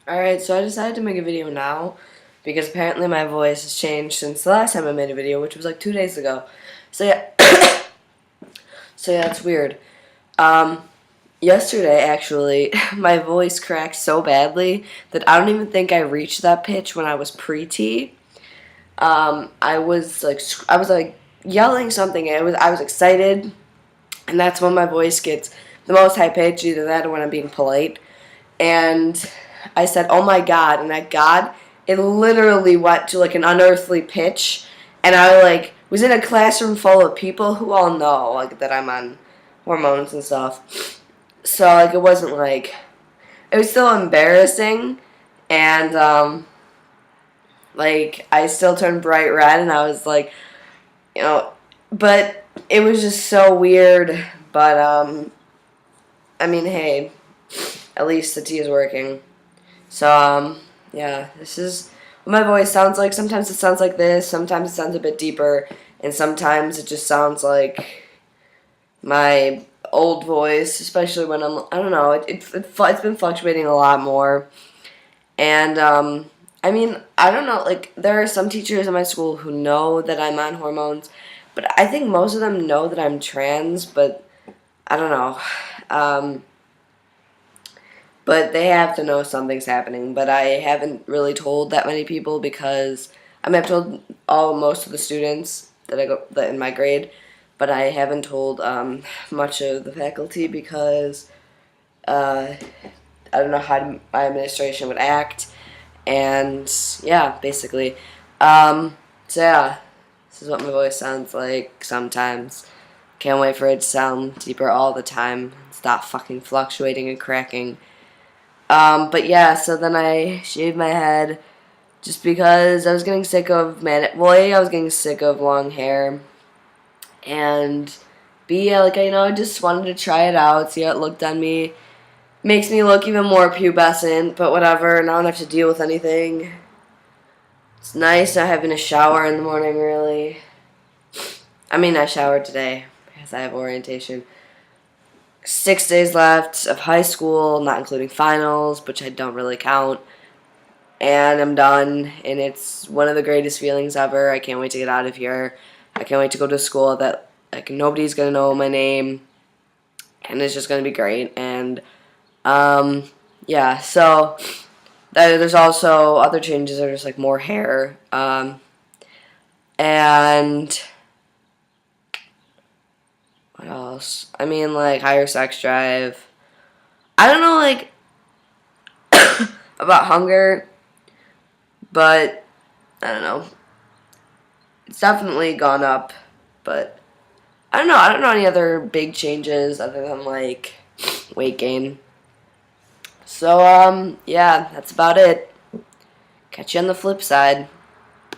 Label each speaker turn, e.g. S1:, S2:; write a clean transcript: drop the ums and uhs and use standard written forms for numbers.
S1: Alright, so I decided to make a video now because apparently my voice has changed since the last time I made a video, which was like 2 days ago. So yeah, it's weird. Um, Yesterday actually, my voice cracked so badly that I don't even think I reached that pitch when I was pre-T. I was like yelling something. I was excited, and that's when my voice gets the most high pitched. Either that or when I'm being polite. And I said, "Oh my God!" And that God, it literally went to like an unearthly pitch, and I like was in a classroom full of people who all know like that I'm on hormones and stuff. So like it was still embarrassing, and like I still turned bright red, and I was like, you know, but it was just so weird. But I mean, hey, at least the tea is working. So, yeah, this is what my voice sounds like. Sometimes it sounds like this, sometimes it sounds a bit deeper, and sometimes it just sounds like my old voice, especially when I don't know, it's been fluctuating a lot more. And, I mean, I don't know, like, there are some teachers in my school who know that I'm on hormones, but I think most of them know that I'm trans, but I don't know. But they have to know something's happening. But I haven't really told that many people because I mean I've told most of the students that in my grade, but I haven't told much of the faculty because uh, I don't know how my administration would act, and yeah, basically. So yeah, this is what my voice sounds like sometimes. Can't wait for it to sound deeper all the time. Stop fucking fluctuating and cracking. But yeah, so then I shaved my head just because I was getting sick of I was getting sick of long hair, and B, I just wanted to try it out, see how it looked on me. Makes me look even more pubescent, but whatever. Now I don't have to deal with anything. It's nice not having a shower in the morning, really. I mean, I showered today because I have orientation. 6 days left of high school, not including finals, which I don't really count. And I'm done, and it's one of the greatest feelings ever. I can't wait to get out of here. I can't wait to go to school that like nobody's gonna know my name, and it's just gonna be great. And yeah, so there's also other changes. There's like more hair, and what else? I mean, like higher sex drive. I don't know, like about hunger, but I don't know. It's definitely gone up, but I don't know. I don't know any other big changes other than like weight gain. So yeah, that's about it. Catch you on the flip side.